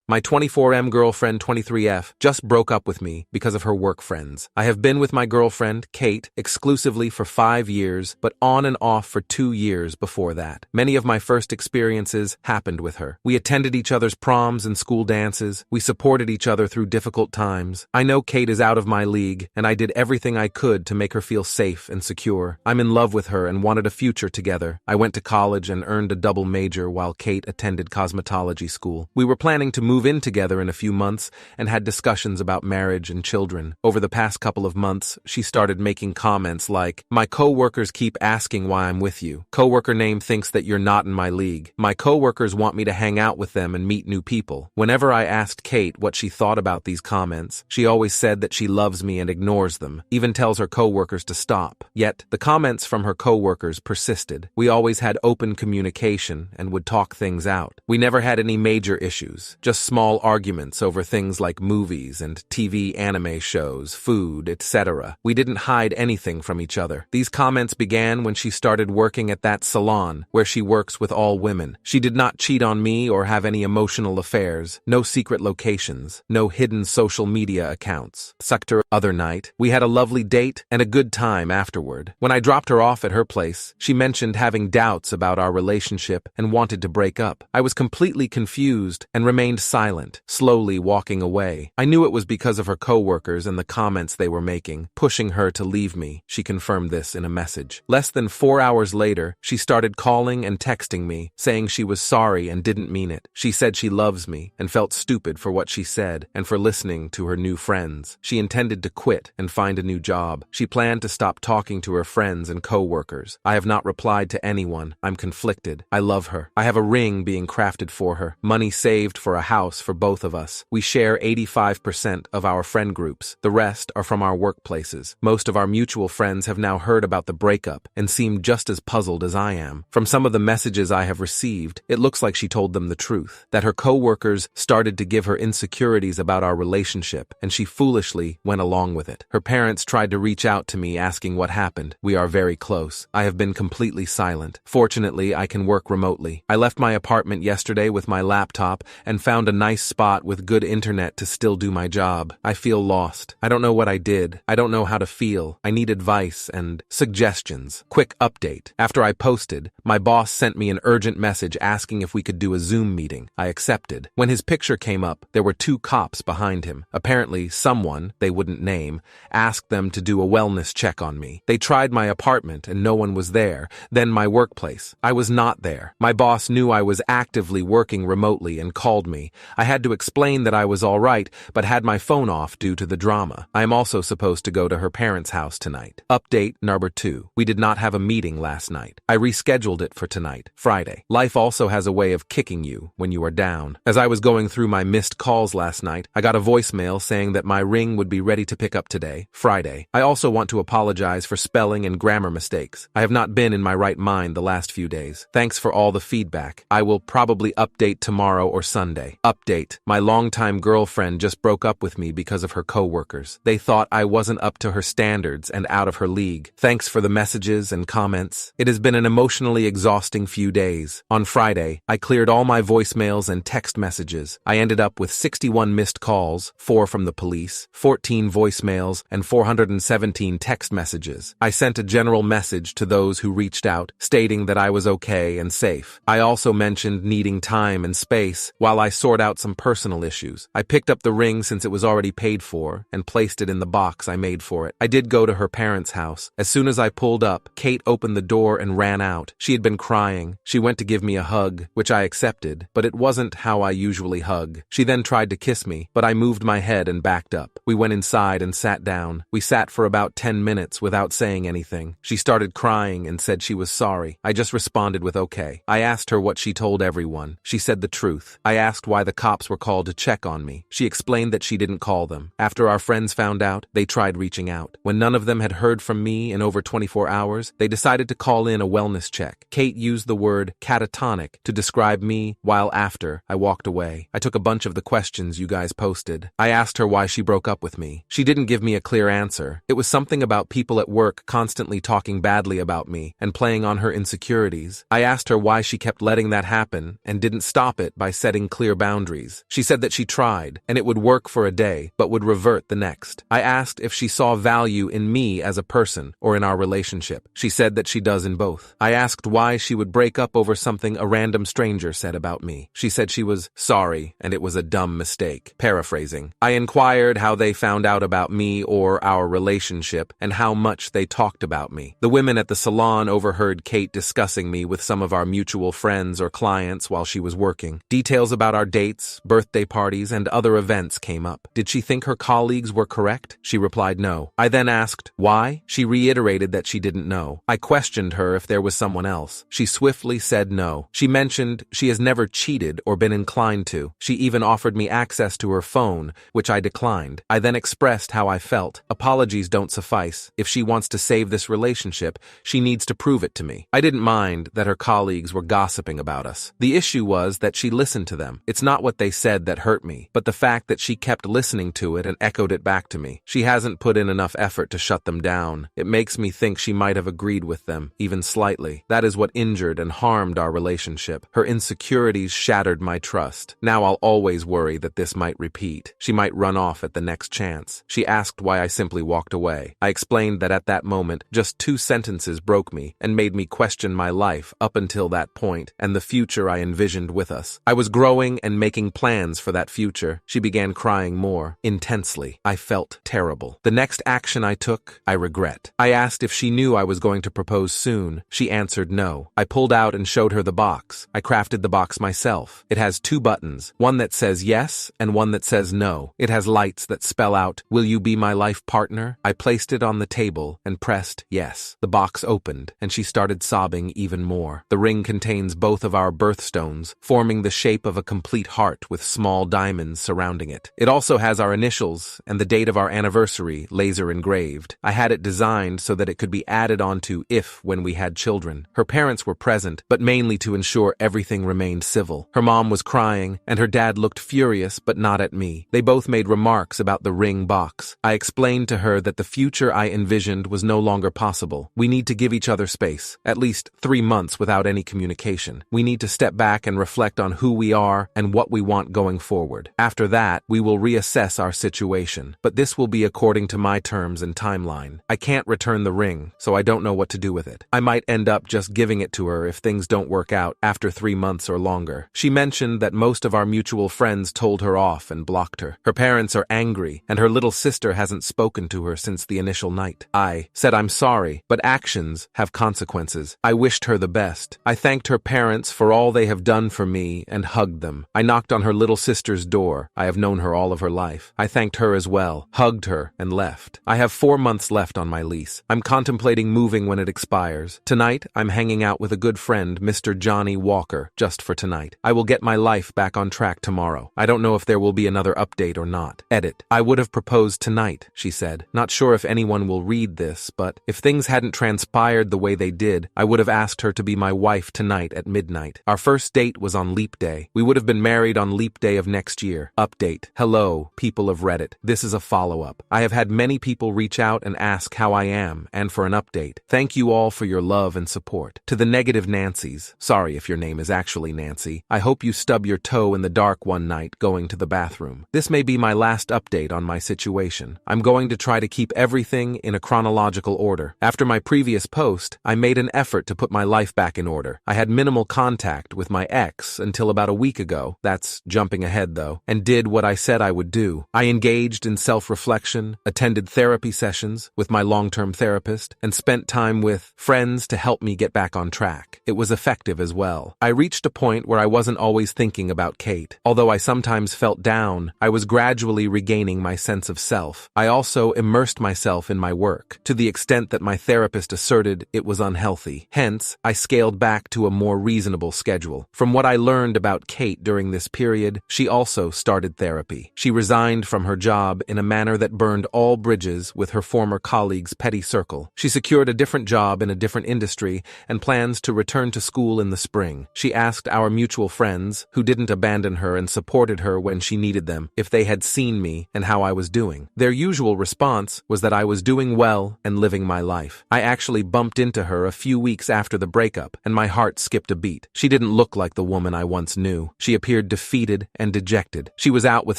My 24M girlfriend 23F just broke up with me because of her work friends. I have been with my girlfriend, Kate, exclusively for 5 years, but on and off for 2 years before that. Many of my first experiences happened with her. We attended each other's proms and school dances. We supported each other through difficult times. I know Kate is out of my league, and I did everything I could to make her feel safe and secure. I'm in love with her and wanted a future together. I went to college and earned a double major while Kate attended cosmetology school. We were planning to move in together in a few months and had discussions about marriage and children. Over the past couple of months, she started making comments like, "My coworkers keep asking why I'm with you. Coworker name thinks that you're not in my league. My coworkers want me to hang out with them and meet new people." Whenever I asked Kate what she thought about these comments, she always said that she loves me and ignores them, even tells her coworkers to stop. Yet, the comments from her coworkers persisted. We always had open communication and would talk things out. We never had any major issues, just small arguments over things like movies and TV anime shows, food, etc. We didn't hide anything from each other. These comments began when she started working at that salon, where she works with all women. She did not cheat on me or have any emotional affairs, no secret locations, no hidden social media accounts. Sector other night, we had a lovely date and a good time afterward. When I dropped her off at her place, she mentioned having doubts about our relationship and wanted to break up. I was completely confused and remained silent, slowly walking away. I knew it was because of her coworkers and the comments they were making, pushing her to leave me. She confirmed this in a message. Less than 4 hours later, she started calling and texting me, saying she was sorry and didn't mean it. She said she loves me and felt stupid for what she said and for listening to her new friends. She intended to quit and find a new job. She planned to stop talking to her friends and coworkers. I have not replied to anyone. I'm conflicted. I love her. I have a ring being crafted for her, money saved for a house for both of us. We share 85% of our friend groups. The rest are from our workplaces. Most of our mutual friends have now heard about the breakup and seem just as puzzled as I am. From some of the messages I have received, it looks like she told them the truth, that her coworkers started to give her insecurities about our relationship, and she foolishly went along with it. Her parents tried to reach out to me asking what happened. We are very close. I have been completely silent. Fortunately, I can work remotely. I left my apartment yesterday with my laptop and found a nice spot with good internet to still do my job. I feel lost. I don't know what I did. I don't know how to feel. I need advice and suggestions. Quick update. After I posted, my boss sent me an urgent message asking if we could do a Zoom meeting. I accepted. When his picture came up, there were 2 cops behind him. Apparently, someone, they wouldn't name, asked them to do a wellness check on me. They tried my apartment and no one was there. Then my workplace. I was not there. My boss knew I was actively working remotely and called me. I had to explain that I was all right, but had my phone off due to the drama. I am also supposed to go to her parents' house tonight. Update number 2. We did not have a meeting last night. I rescheduled it for tonight, Friday. Life also has a way of kicking you when you are down. As I was going through my missed calls last night, I got a voicemail saying that my ring would be ready to pick up today, Friday. I also want to apologize for spelling and grammar mistakes. I have not been in my right mind the last few days. Thanks for all the feedback. I will probably update tomorrow or Sunday. Update. My longtime girlfriend just broke up with me because of her coworkers. They thought I wasn't up to her standards and out of her league. Thanks for the messages and comments. It has been an emotionally exhausting few days. On Friday, I cleared all my voicemails and text messages. I ended up with 61 missed calls, 4 from the police, 14 voicemails, and 417 text messages. I sent a general message to those who reached out, stating that I was okay and safe. I also mentioned needing time and space while I sort out some personal issues. I picked up the ring since it was already paid for and placed it in the box I made for it. I did go to her parents' house. As soon as I pulled up, Kate opened the door and ran out. She had been crying. She went to give me a hug, which I accepted, but it wasn't how I usually hug. She then tried to kiss me, but I moved my head and backed up. We went inside and sat down. We sat for about 10 minutes without saying anything. She started crying and said she was sorry. I just responded with okay. I asked her what she told everyone. She said the truth. I asked why the cops were called to check on me. She explained that she didn't call them. After our friends found out, they tried reaching out. When none of them had heard from me in over 24 hours, they decided to call in a wellness check. Kate used the word catatonic to describe me, while after I walked away, I took a bunch of the questions you guys posted. I asked her why she broke up with me. She didn't give me a clear answer. It was something about people at work constantly talking badly about me and playing on her insecurities. I asked her why she kept letting that happen and didn't stop it by setting clear boundaries. boundaries. She said that she tried, and it would work for a day, but would revert the next. I asked if she saw value in me as a person or in our relationship. She said that she does in both. I asked why she would break up over something a random stranger said about me. She said she was sorry and it was a dumb mistake. Paraphrasing. I inquired how they found out about me or our relationship and how much they talked about me. The women at the salon overheard Kate discussing me with some of our mutual friends or clients while she was working. Details about our dates, birthday parties, and other events came up. Did she think her colleagues were correct? She replied no. I then asked, why? She reiterated that she didn't know. I questioned her if there was someone else. She swiftly said no. She mentioned she has never cheated or been inclined to. She even offered me access to her phone, which I declined. I then expressed how I felt. Apologies don't suffice. If she wants to save this relationship, she needs to prove it to me. I didn't mind that her colleagues were gossiping about us. The issue was that she listened to them. It's not what they said that hurt me, but the fact that she kept listening to it and echoed it back to me. She hasn't put in enough effort to shut them down. It makes me think she might have agreed with them, even slightly. That is what injured and harmed our relationship. Her insecurities shattered my trust. Now I'll always worry that this might repeat. She might run off at the next chance. She asked why I simply walked away. I explained that at that moment, just 2 sentences broke me and made me question my life up until that point and the future I envisioned with us. I was growing and making plans for that future. She began crying more intensely. I felt terrible. The next action I took, I regret. I asked if she knew I was going to propose soon. She answered no. I pulled out and showed her the box. I crafted the box myself. It has 2 buttons, one that says yes and one that says no. It has lights that spell out, "Will you be my life partner?" I placed it on the table and pressed yes. The box opened and she started sobbing even more. The ring contains both of our birthstones, forming the shape of a complete heart with small diamonds surrounding it. It also has our initials and the date of our anniversary laser engraved. I had it designed so that it could be added onto if when we had children. Her parents were present, but mainly to ensure everything remained civil. Her mom was crying, and her dad looked furious, but not at me. They both made remarks about the ring box. I explained to her that the future I envisioned was no longer possible. We need to give each other space, at least 3 months without any communication. We need to step back and reflect on who we are and what we want going forward. After that, we will reassess our situation, but this will be according to my terms and timeline. I can't return the ring, so I don't know what to do with it. I might end up just giving it to her if things don't work out after 3 months or longer. She mentioned that most of our mutual friends told her off and blocked her. Her parents are angry, and her little sister hasn't spoken to her since the initial night. I said I'm sorry, but actions have consequences. I wished her the best. I thanked her parents for all they have done for me and hugged them. I knocked on her little sister's door. I have known her all of her life. I thanked her as well, hugged her, and left. I have 4 months left on my lease. I'm contemplating moving when it expires. Tonight, I'm hanging out with a good friend, Mr. Johnny Walker, just for tonight. I will get my life back on track tomorrow. I don't know if there will be another update or not. Edit. I would have proposed tonight, she said. Not sure if anyone will read this, but if things hadn't transpired the way they did, I would have asked her to be my wife tonight at midnight. Our first date was on Leap Day. We would have been married on Leap Day of next year. Update. Hello, people of Reddit. This is a follow-up. I have had many people reach out and ask how I am and for an update. Thank you all for your love and support. To the negative Nancys, sorry if your name is actually Nancy, I hope you stub your toe in the dark one night going to the bathroom. This may be my last update on my situation. I'm going to try to keep everything in a chronological order. After my previous post, I made an effort to put my life back in order. I had minimal contact with my ex until about a week ago, that's jumping ahead though, and did what I said I would do. I engaged in self-reflection, attended therapy sessions with my long-term therapist, and spent time with friends to help me get back on track. It was effective as well. I reached a point where I wasn't always thinking about Kate. Although I sometimes felt down, I was gradually regaining my sense of self. I also immersed myself in my work, to the extent that my therapist asserted it was unhealthy. Hence, I scaled back to a more reasonable schedule. From what I learned about Kate during this period, she also started therapy. She resigned from her job in a manner that burned all bridges with her former colleagues' petty circle. She secured a different job in a different industry and plans to return to school in the spring. She asked our mutual friends, who didn't abandon her and supported her when she needed them, if they had seen me and how I was doing. Their usual response was that I was doing well and living my life. I actually bumped into her a few weeks after the breakup, and my heart skipped a beat. She didn't look like the woman I once knew. She appeared appeared defeated and dejected. She was out with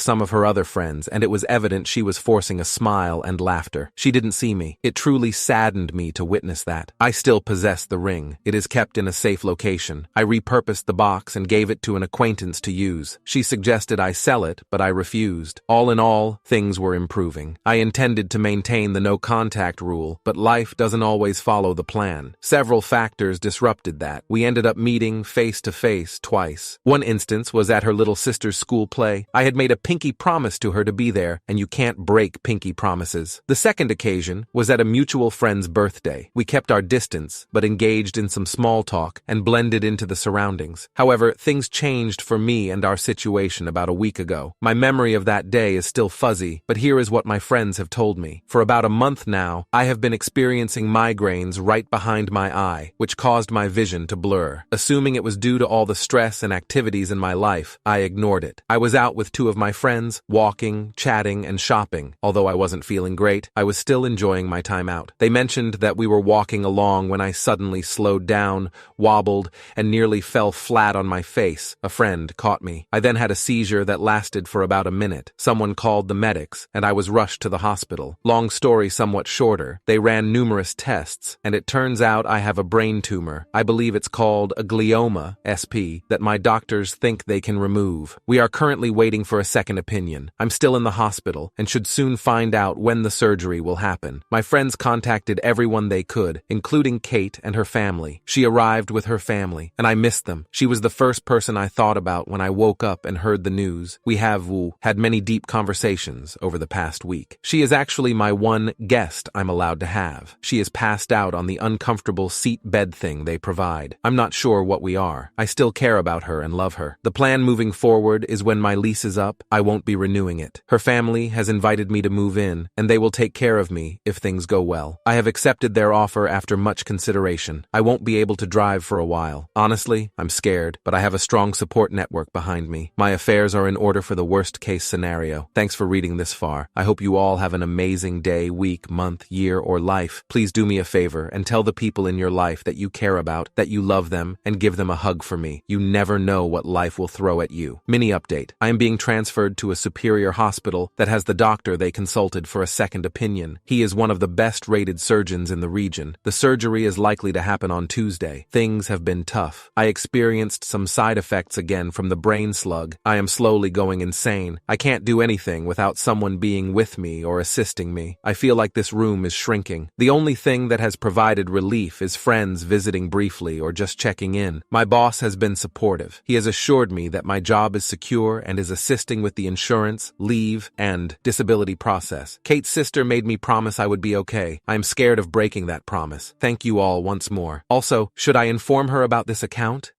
some of her other friends, and it was evident she was forcing a smile and laughter. She didn't see me. It truly saddened me to witness that. I still possess the ring. It is kept in a safe location. I repurposed the box and gave it to an acquaintance to use. She suggested I sell it, but I refused. All in all, things were improving. I intended to maintain the no-contact rule, but life doesn't always follow the plan. Several factors disrupted that. We ended up meeting face-to-face twice. One instance was at her little sister's school play. I had made a pinky promise to her to be there, and you can't break pinky promises. The second occasion was at a mutual friend's birthday. We kept our distance, but engaged in some small talk and blended into the surroundings. However, things changed for me and our situation about a week ago. My memory of that day is still fuzzy, but here is what my friends have told me. For about a month now, I have been experiencing migraines right behind my eye, which caused my vision to blur. Assuming it was due to all the stress and activities in my life, I ignored it. I was out with two of my friends, walking, chatting, and shopping. Although I wasn't feeling great, I was still enjoying my time out. They mentioned that we were walking along when I suddenly slowed down, wobbled, and nearly fell flat on my face. A friend caught me. I then had a seizure that lasted for about a minute. Someone called the medics, and I was rushed to the hospital. Long story somewhat shorter, they ran numerous tests, and it turns out I have a brain tumor. I believe it's called a glioma, SP, that my doctors think they can remove. We are currently waiting for a second opinion. I'm still in the hospital, and should soon find out when the surgery will happen. My friends contacted everyone they could, including Kate and her family. She arrived with her family, and I missed them. She was the first person I thought about when I woke up and heard the news. We have had many deep conversations over the past week. She is actually my one guest I'm allowed to have. She is passed out on the uncomfortable seat bed thing they provide. I'm not sure what we are. I still care about her and love her. The plan moving forward is when my lease is up, I won't be renewing it. Her family has invited me to move in, and they will take care of me if things go well. I have accepted their offer after much consideration. I won't be able to drive for a while. Honestly, I'm scared, but I have a strong support network behind me. My affairs are in order for the worst-case scenario. Thanks for reading this far. I hope you all have an amazing day, week, month, year, or life. Please do me a favor and tell the people in your life that you care about, that you love them, and give them a hug for me. You never know what life will throw at you. Mini update. I am being transferred to a superior hospital that has the doctor they consulted for a second opinion. He is one of the best-rated surgeons in the region. The surgery is likely to happen on Tuesday. Things have been tough. I experienced some side effects again from the brain slug. I am slowly going insane. I can't do anything without someone being with me or assisting me. I feel like this room is shrinking. The only thing that has provided relief is friends visiting briefly or just checking in. My boss has been supportive. He has assured me that my job is secure and is assisting with the insurance, leave, and disability process. Kate's sister made me promise I would be okay. I am scared of breaking that promise. Thank you all once more. Also, should I inform her about this account?